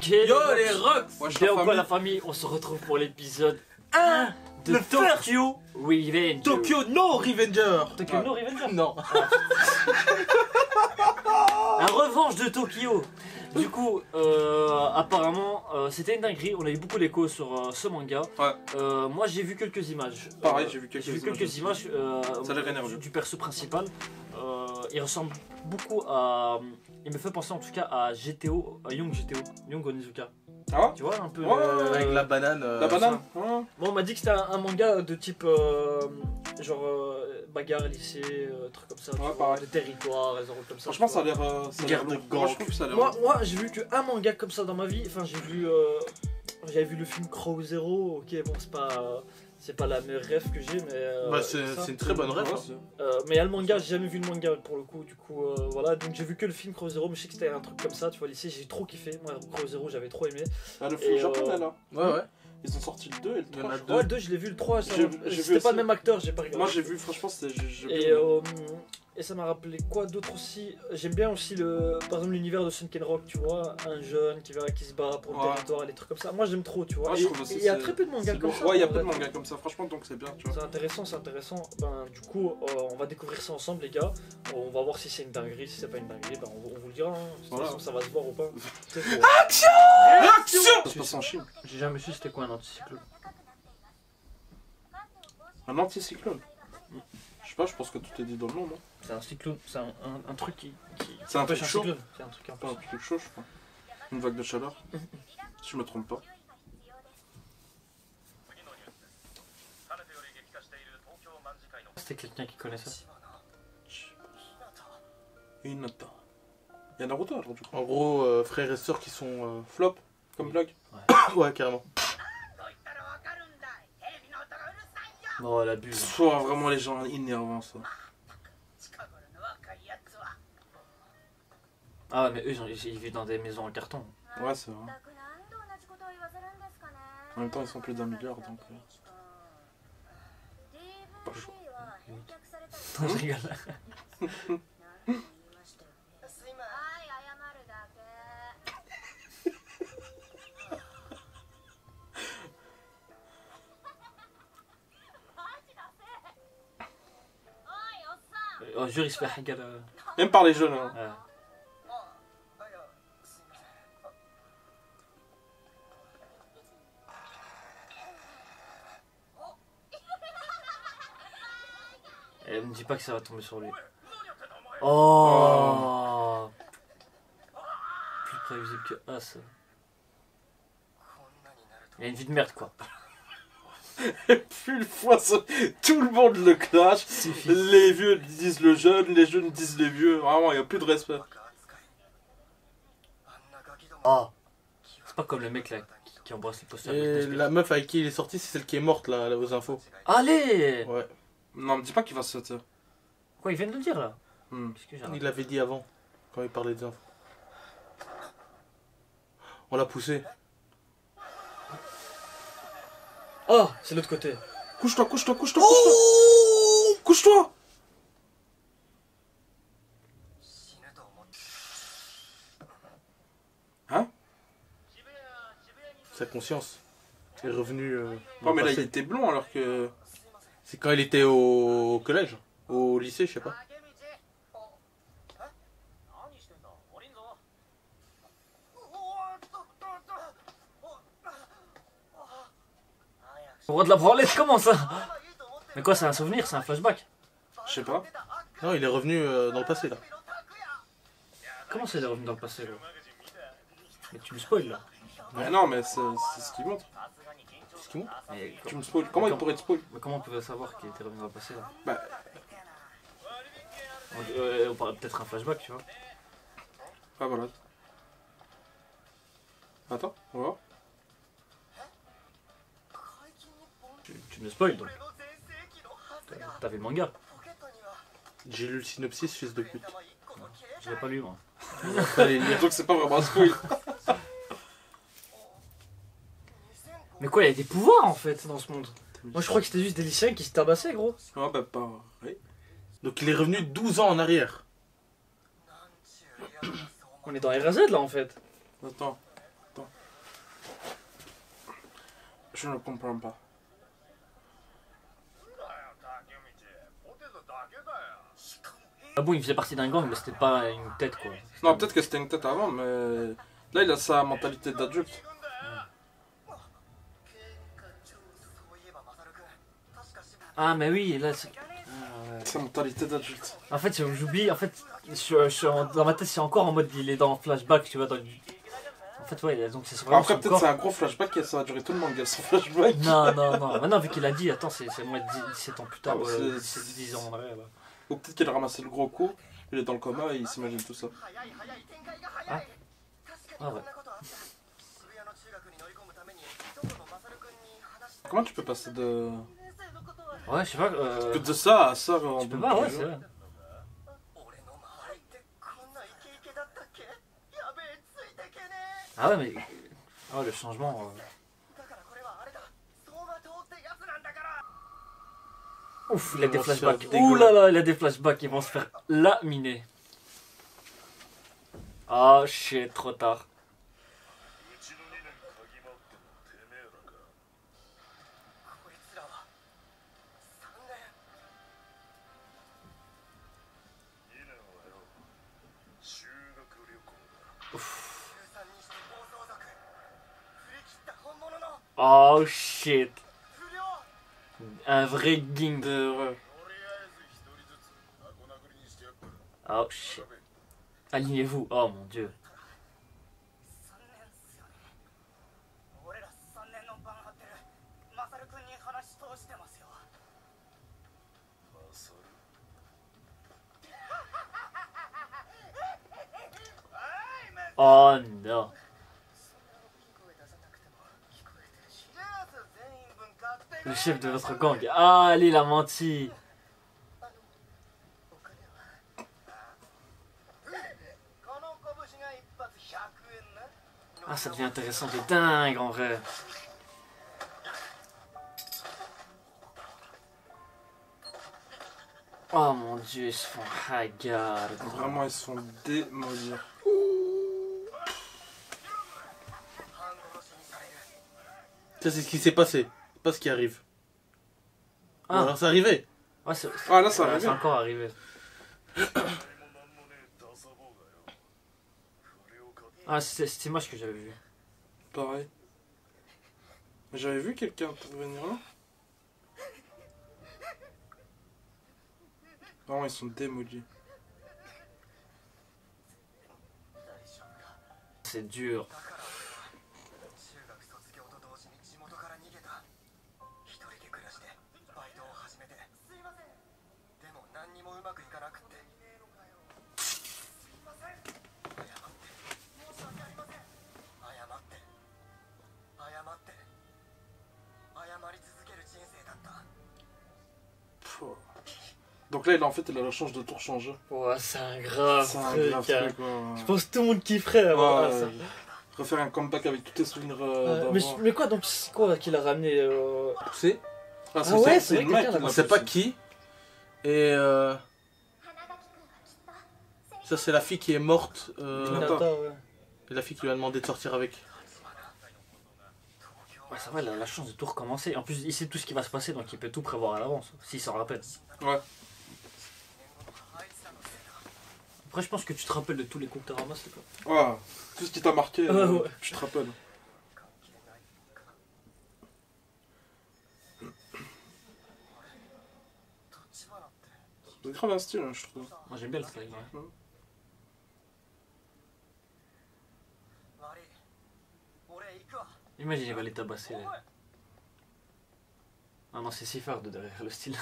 Ok, Yo les rocks. bien ou quoi la famille, on se retrouve pour l'épisode 1 de Le Tokyo Revenge. Tokyo No Revenger. Tokyo no Revenge. Non. La revanche de Tokyo. Du coup, apparemment, c'était une dinguerie. On a eu beaucoup d'échos sur ce manga. Ouais. Moi, j'ai vu quelques images. Pareil, j'ai vu quelques images Ça a l'air énergieux. du perso principal. Il ressemble beaucoup à. Il me fait penser en tout cas à GTO, à Young GTO, Young Onizuka. Ah Tu vois un peu. Avec la banane. La banane. ça. Ouais. Bon, on m'a dit que c'était un manga de type genre bagarre, lycée, truc comme ça, tu Ouais, vois, pareil. de territoire, des trucs comme ça. Franchement, tu ça a vois. l'air. Guerre de gang. Je trouve que ça a l'air. Moi j'ai vu qu'un manga comme ça dans ma vie. Enfin, j'avais vu le film Crow Zero. Ok, bon, c'est pas la meilleure rêve que j'ai, mais. Bah, ça. c'est une très bonne rêve. Ouais, hein. Mais il y a le manga, j'ai jamais vu le manga pour le coup, du coup voilà, donc j'ai vu que le film Crow Zero, mais je sais que c'était un truc comme ça, tu vois, lycée, j'ai trop kiffé, moi Crow Zero j'avais trop aimé. Ah, le Et, film japonais là. Ouais. Ils ont sorti le 2 et le Il y en 3. a je deux. Ouais, le 2 je l'ai vu, le 3, J'ai vu c'était pas aussi. le même acteur, j'ai pas regardé. Moi j'ai vu, franchement, c'était. Et ça m'a rappelé quoi d'autre aussi. J'aime bien aussi par exemple l'univers de Sunken Rock, tu vois, un jeune qui se bat pour le Ouais. territoire et des trucs comme ça. Moi j'aime trop, tu vois. Ouais, je Et trouve aussi il y a c'est- très peu de mangas c'est comme lourd. ça. Ouais, il y a en peu de vrai. mangas comme ça, franchement, donc c'est bien, tu vois. C'est intéressant, c'est intéressant. Ben, du coup, on va découvrir ça ensemble, les gars. On va voir si c'est une dinguerie, si c'est pas une dinguerie, ben, on vous le dira. Hein. De toute Voilà. façon, ça va se voir ou pas. C'est faux. Action. Ça se passe en Chine. J'ai jamais su c'était quoi un anticyclone. Un anticyclone. Je sais pas, je pense que tout est dit dans le nom, non? C'est un cyclone, c'est un truc qui C'est un empêche truc chaud. cyclone. C'est un truc un peu. Pas un truc chaud, je crois. Une vague de chaleur. Si je me trompe pas. C'était quelqu'un qui connaît ça. Hinata. Il y a Naruto alors du coup. En gros, frères et sœurs qui sont. Flop, comme blague. Ouais, carrément. Oh la bulle. Soit vraiment les gens énervants ça. Ah ouais, mais eux ils vivent dans des maisons en carton. Ouais, c'est vrai. En même temps, ils sont plus d'1 milliard donc. Pas chaud. Non, je rigole. Oh, jure, il se fait hagar. Même par les jeunes. Hein. Ouais. Et me dis pas que ça va tomber sur lui. Oh, plus prévisible que As. Il a une vie de merde quoi. Plus une fois, tout le monde le clash. Suffit. Les vieux disent le jeune, les jeunes disent les vieux. Vraiment, il n'y a plus de respect. Oh, c'est pas comme le mec là qui embrasse les posters. Et la meuf avec qui il est sorti, c'est celle qui est morte là aux infos. Allez. Ouais. Non, me dis pas qu'il va se sauter. Quoi, il vient de le dire là. Hmm. Qu'est-ce que j'ai raté? Il l'avait dit avant, quand il parlait des infos. On l'a poussé. Oh, c'est l'autre côté. Couche-toi, couche-toi, couche-toi, couche-toi. Couche-toi. Hein? Sa conscience est revenue. Ouais, dans mais le là, il passé. était blond alors que. C'est quand il était au collège, au lycée, je sais pas. Au roi de la branlette, comment ça? Mais quoi, c'est un souvenir, c'est un flashback? Je sais pas. Non, il est revenu dans le passé là. Comment c'est revenu dans le passé là? Mais tu me spoil là. Mais non, mais c'est ce qu'il montre. Qu'est-ce qu'il montre? Mais, Tu me spoil. Comment il pourrait te spoil? mais comment on pouvait savoir qu'il était revenu dans le passé là? Bah, On parlait peut-être un flashback, tu vois. ah voilà. Attends, on va voir. Tu me spoil donc. T'avais le manga. J'ai lu le synopsis, fils de pute. Je l'ai pas lu moi. Fallait lire. Donc c'est pas vraiment un spoil. Mais quoi, il y a des pouvoirs en fait dans ce monde. Moi je crois que c'était juste des lycéens qui se tabassaient gros. Ah bah pareil. Donc il est revenu 12 ans en arrière. On est dans RZ là en fait. Attends. Je ne comprends pas. Ah bon, il faisait partie d'un gang, mais c'était pas une tête quoi. Non, peut-être que c'était une tête avant, mais là, il a sa mentalité d'adulte. Ah, mais oui, là. Ah, ouais. Sa mentalité d'adulte. En fait, j'oublie, en fait, dans ma tête, c'est encore en mode il est dans le flashback, tu vois. En fait, ouais, donc c'est vraiment Après, son peut-être corps. c'est un gros flashback et ça va durer tout le manga, son flashback. Non, non, non. Maintenant, vu qu'il a dit, attends, c'est moins de 17 ans plus tard, Ah, bah, c'est 10 ans en arrière. Là. Ou peut-être qu'il a ramassé le gros coup, il est dans le coma et il s'imagine tout ça. Ah, ah ouais. Comment tu peux passer de. Ouais, je sais pas. Que de ça à ça en Tu peux deux pas, ouais, jours. c'est vrai. Ah ouais, mais. Ah ouais, le changement. Ouf, il a des va se faire flashbacks. dégueuler. Ouh là là, il a des flashbacks, ils vont se faire laminer. Ah shit, trop tard. Oh shit. Un vrai ging. Ouais. Oh shit. Alignez-vous. Oh mon dieu. Oh non. Le chef de votre gang. Ah, allez, il a menti. Ah, ça devient intéressant de dingue en vrai. Oh mon dieu, ils se font hagar. Vraiment, ils se font démolir. Ça, c'est ce qui s'est passé. C'est pas ce qui arrive. Ah. Alors, c'est arrivé. Ouais, c'est Ah, là, ça ouais, arrive. c'est encore arrivé. Ah, c'est cette image que j'avais vue. Pareil. Mais j'avais vu quelqu'un intervenir là. Vraiment, ils sont démolis. C'est dur. Donc là, il a, en fait, il a la chance de tout changer. Ouais, c'est un grave C'est un truc. grave Hein. truc, ouais. Je pense que tout le monde kifferait avoir Ouais, ça. refaire un comeback avec tous tes souvenirs Mais, d'avant. mais quoi, donc c'est quoi qu'il a ramené C'est Ah, Ah ouais, c'est c'est vrai le que mec. quelqu'un qui l'a On l'a sait fait, pas ça. qui. Et ça, c'est la fille qui est morte. Hinata. Hinata, ouais. Et la fille qui lui a demandé de sortir avec. Ouais, ça va, il a la chance de tout recommencer. En plus, il sait tout ce qui va se passer, donc il peut tout prévoir à l'avance, s'il s'en rappelle. Ouais. Après, je pense que tu te rappelles de tous les coups que t'as ramassés, quoi. Ouais. Tout ce qui t'a marqué, Ouais. tu te rappelles. C'est grave un style, hein, je trouve. Moi, j'aime bien le style, ouais. Imagine, il va les tabasser. Là. Ah non, c'est si fort de derrière le style.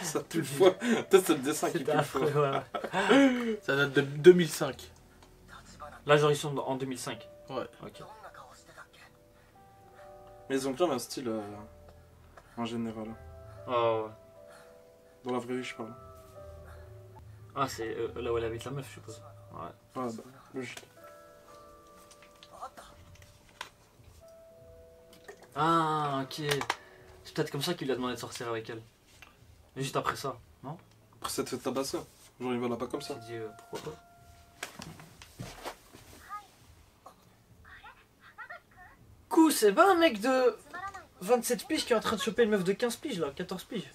Ça pue le foie. Peut-être c'est le dessin qui pue C'était le affreux, foie. ouais. Ça date de 2005. Là, genre, ils sont en 2005. Ouais. Ok. Mais ils ont grave un style en général. Oh, ouais. Dans la vraie vie, je parle. Ah, c'est là où elle habite la meuf, je suppose. Ouais. Ouais, bah, logique. Ah, ok. C'est peut-être comme ça qu'il lui a demandé de sortir avec elle. Et juste après ça, non? Après, ça te fait tabasser. Genre, il va là pas comme Il ça. s'est dit pourquoi pas. Coup, c'est pas un mec de 27 piges qui est en train de choper une meuf de 15 piges là, 14 piges.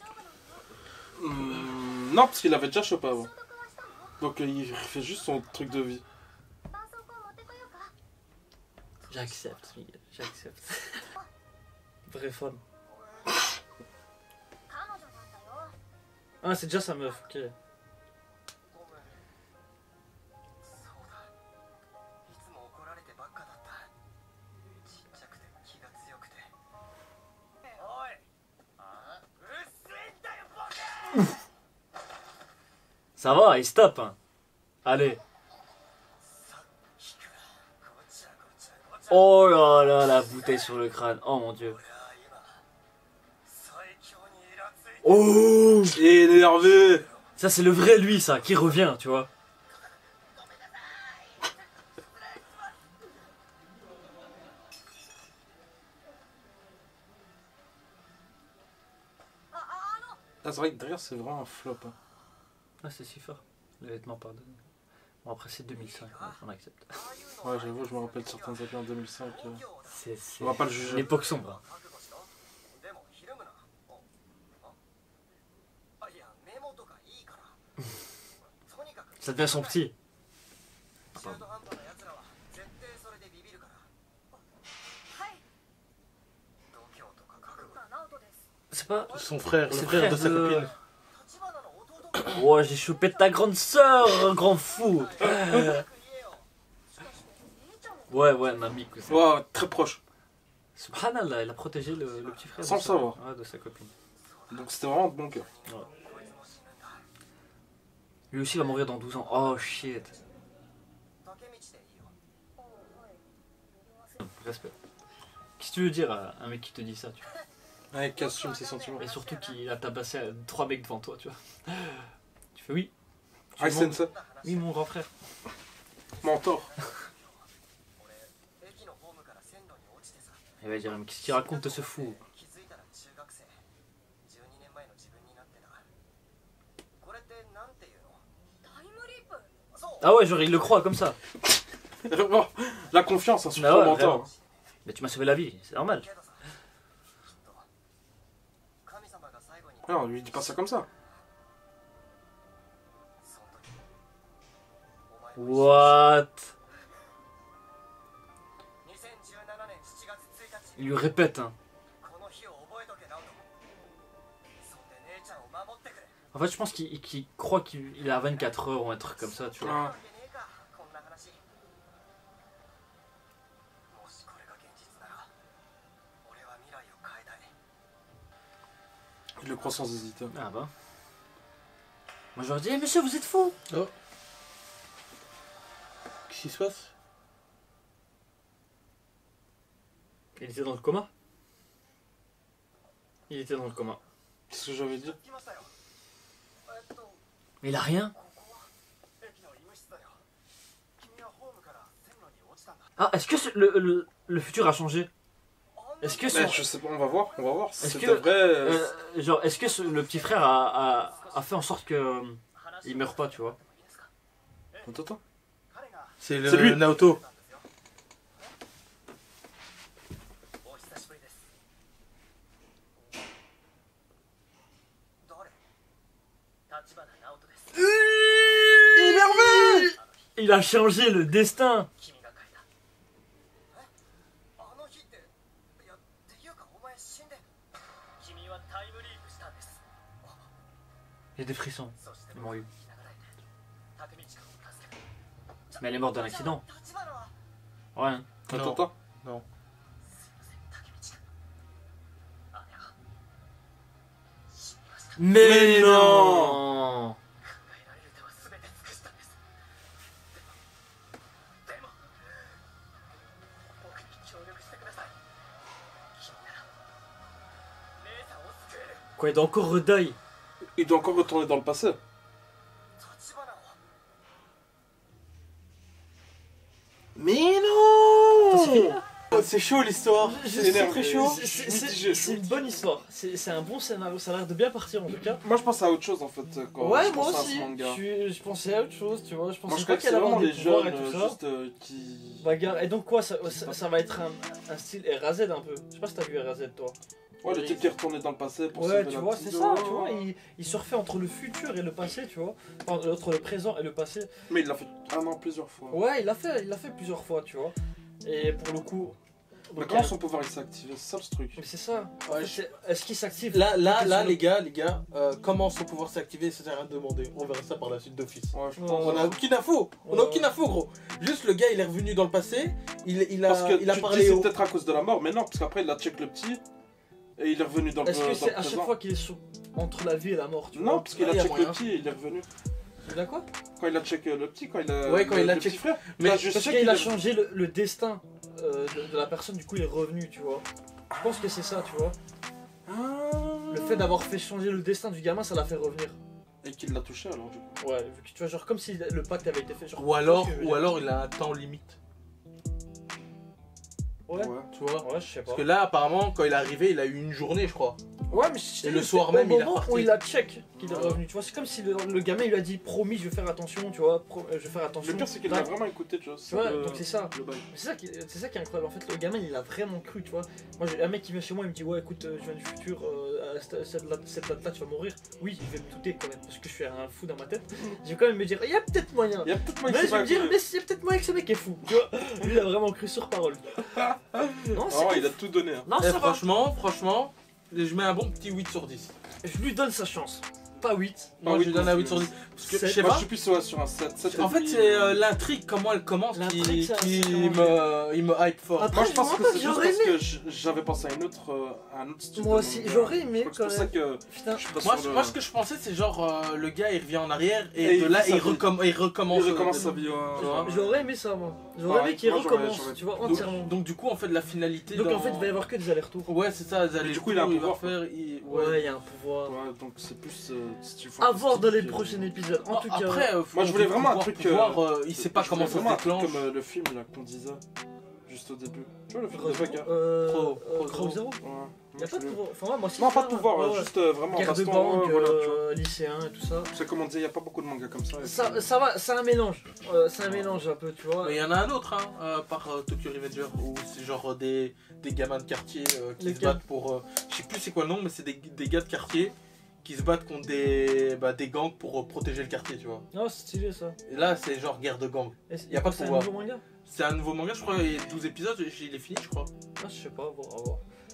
Non, parce qu'il avait déjà chopé avant. Donc il fait juste son truc de vie. J'accepte, Miguel, j'accepte. Vraie femme. Ah, c'est déjà sa meuf, ok. Ça va, il stop. Hein. Allez. Oh là là, la bouteille sur le crâne. Oh mon dieu. Oh, Énervé. ça c'est le vrai lui, ça, qui revient, tu vois. Ah, c'est vrai que derrière, c'est vraiment un flop. Hein. Ah, c'est si fort. Les vêtements, pardon. Bon, après, c'est 2005, on accepte. Ouais, j'avoue, je me rappelle certains habits en 2005. C'est On va pas le juger. l'époque sombre. Ça devient son petit. C'est pas... Son frère, le C'est frère de sa de- copine. Ouais, j'ai chopé ta grande sœur, grand fou. Ouais, Nami, cousin. Ouais, très proche. Subhanallah, elle a protégé le petit frère. Sans de le sa- savoir. Ouais, de sa copine. Donc c'était vraiment de bon cœur. Lui aussi va mourir dans 12 ans. Oh shit. Respect. Qu'est-ce que tu veux dire à un mec qui te dit ça, tu vois? Ouais, qui assume ses sentiments. Et surtout qu'il a tabassé 3 mecs devant toi, tu vois. Tu fais oui. Tu Ah, es mon- Sensei. Oui, mon grand frère. Mentor. Il va dire, mais qu'est-ce qu'il raconte ce fou? Ah ouais, genre il le croit comme ça. Bon, la confiance, hein, sur Ah ton ouais, mentor. vraiment. Mais tu m'as sauvé la vie, c'est normal. Non, lui dis pas ça comme ça. What? Il lui répète, hein. En fait, je pense qu'il croit qu'il a 24 heures ou un truc comme ça, tu vois. Ah. Il le croit sans hésiter. Ah bah. Moi j'aurais dit, eh, monsieur, vous êtes fou! Qu'est-ce qui se passe? Il était dans le coma? Il était dans le coma. Qu'est-ce que j'avais dit? Mais il a rien? Ah, est-ce que le futur a changé? Est-ce que Mais je sais pas, on va voir, on va voir. Est-ce C'était que- vrai. genre, est-ce que le petit frère a fait en sorte que il meurt pas, tu vois? Attends. C'est C'est lui. le Naoto. Il a changé le destin. J'ai des frissons. Ils m'ont eu. Mais elle est morte d'un accident. Ouais. Hein. Non. Attends. Non. Mais non. Quoi, il doit encore redeuil. Il doit encore retourner dans le passé. Mais non! C'est fini là? c'est chaud l'histoire. C'est énervé. très chaud. C'est une bonne histoire. C'est un bon scénario. Ça a l'air de bien partir en tout cas. Moi je pense à autre chose en fait quand Ouais, je moi pense à aussi. ce manga. Je pensais à autre chose, tu vois. Je Moi pensais je pas crois que qu'elle c'est allait avoir vraiment des les pouvoirs jeunes et tout ça. juste qui... Bagarre. Et donc quoi, ça va être un style RAZ un peu. Je sais pas si t'as vu RAZ toi. Ouais, le type qui est retourné dans le passé pour Ouais, sauver tu la vois, petite. c'est ça, tu vois, il se refait entre le futur et le passé, tu vois. Enfin, entre le présent et le passé. Mais il l'a fait plusieurs fois. Ouais, il l'a fait plusieurs fois, tu vois. Et pour le coup. Mais donc, comment son pouvoir il s'est activé? C'est ça le truc. Mais c'est ça. En Ouais, fait, est-ce qu'il s'active Là, les gars, comment son pouvoir s'est activé, ça sert à rien de demander. On verra ça par la suite d'office. Ouais, je Ouais. pense. On a aucune info. On a aucune info, gros. Juste le gars, il est revenu dans le passé. Il Parce que a tu te parlé dis c'est au. peut-être à cause de la mort, mais non, parce qu'après il a check le petit et il est revenu dans le Est-ce que c'est à chaque présent. fois qu'il est entre la vie et la mort, tu vois? Non, parce qu'il Ah, a y a check le moyen. petit et il est revenu. Tu dis quoi? Quand il a check le petit, quand il a. Ouais, quand il a le check- petit frère. Mais Là, je Parce sais qu'il a est- changé le destin de la personne, du coup il est revenu, tu vois. Je pense que c'est ça, tu vois. Ah. Le fait d'avoir fait changer le destin du gamin, ça l'a fait revenir. Et qu'il l'a touché alors du coup. Ouais, vu que tu vois, genre comme si le pacte avait été fait. Genre, Ou alors, parce que- il a un temps limite. Ouais. Tu vois. Ouais, je sais pas. Parce que là, apparemment, quand il est arrivé, il a eu une journée, je crois. Ouais, mais je Et le sais, soir au même, il est moment reparti. où il a check qu'il est Ouais. revenu, tu vois, c'est comme si le gamin il lui a dit promis, je vais faire attention, tu vois, je vais faire attention. Le pire c'est qu'il Bah, a vraiment écouté, tu vois. Tu vois, donc c'est ça. le bail. C'est ça qui est incroyable. En fait, le gamin il a vraiment cru, tu vois. Moi, j'ai un mec qui vient chez moi, il me dit ouais, écoute, je viens du futur, à cette date-là, tu vas mourir. Oui, il va me douter quand même, parce que je suis un fou dans ma tête. Je vais quand même me dire, il y a peut-être moyen. Il y a peut-être moyen Mais que je c'est vais pas me dire, cool. mais il y a peut-être moyen que ce mec est fou. Tu vois, lui il a vraiment cru sur parole. Non, c'est Oh, ouf. il a tout donné. Hein. Non, Eh, ça va. franchement, je mets un bon petit 8 sur 10. Je lui donne sa chance. Pas 8. Moi, oui, je lui donne un 8 sur 10. Parce que, je sais Moi pas. je suis plus sur un 7. En fait, c'est l'intrigue, comment elle commence, L'intrigue, ça, qui c'est me hype fort. Après, Moi je pense je que me c'est juste rappelle, parce j'aurais que j'avais pensé à un autre style. Moi de aussi, manga. j'aurais Je aimé crois que c'est quand pour ça même. que Putain. je suis pas Moi, sur moi, ce que je pensais, c'est genre le gars il revient en arrière Et et il de là fait sa il vie. recommence. Il recommence sa vie. Tu vois. J'aurais aimé ça, moi. J'aurais aimé qu'il Moi, j'aurais- recommence, j'aurais- tu vois, Donc, entièrement. donc, du coup, en fait, la finalité. Donc dans- en fait, il va y avoir que des allers-retours. Ouais, c'est ça. Mais du coup, il a un va pouvoir, faire. Ouais, il y a un pouvoir. Ouais, donc c'est plus. À voir dans les prochains épisodes. En tout cas, Après, Moi, je voulais vraiment un truc, il sait pas comment ça se déclenche. Comme le film là qu'on disait juste au début. Tu vois le film de Crow Bagarre. Crow Zero. Ouais. Il y a pas de pouvoir. Enfin, ouais, moi aussi. Non, ça, pas de pouvoir, ouais, ouais. juste vraiment Guerre de baston, banque, voilà, tu vois. lycéen et tout ça. C'est comme on disait, il n'y a pas beaucoup de mangas comme ça. et Ça puis- va, c'est un mélange. C'est un mélange un peu, tu vois. Mais il y en a un autre, hein, par Tokyo Revenger, où c'est genre des gamins de quartier qui se Lesquels battent pour. Je sais plus c'est quoi le nom, mais c'est des gars de quartier qui se battent contre des gangs pour protéger le quartier, tu vois. Non, c'est stylé ça. Et là, c'est genre guerre de gangs. Y Y a pas de C'est un pouvoir. nouveau manga? C'est un nouveau manga, je crois, il y a 12 épisodes, il est fini, je crois. Ah, je sais pas, à voir.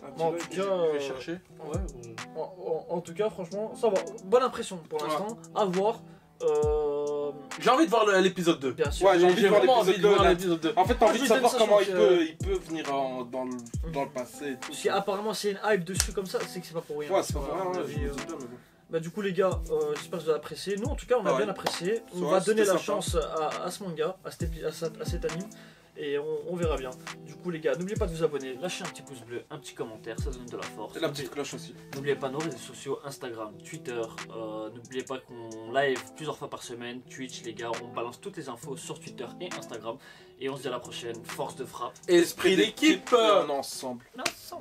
Ah, Bon, en tu tout vois, cas, Je vais chercher. Ouais. En tout cas, franchement, ça va. Bonne impression pour l'instant. À voir. J'ai envie de voir l'épisode 2. Bien sûr. Ouais, j'ai envie de voir vraiment l'épisode envie de voir 2, là. l'épisode 2. En fait, t'as Moi, envie je de lui savoir donne sa comment chance, il peut venir dans le passé et tout. Parce qu'apparemment, c'est une hype dessus comme ça, c'est que c'est pas pour rien. Ouais, c'est pas Voilà, vrai, à mon ouais, avis, je me dis bien, mais bon. Bah du coup les gars, j'espère que vous avez apprécié. Nous en tout cas on a Ouais. bien apprécié. On Ouais, va donner c'était la sympa. chance à ce manga, à cet anime. Et on verra bien. Du coup les gars, n'oubliez pas de vous abonner, lâchez un petit pouce bleu, un petit commentaire, ça donne de la force. Et la petite cloche aussi. N'oubliez pas nos réseaux sociaux, Instagram, Twitter. N'oubliez pas qu'on live plusieurs fois par semaine, Twitch les gars, on balance toutes les infos sur Twitter et Instagram. Et on se dit à la prochaine, force de frappe. Esprit d'équipe. On est ensemble. Non, sans-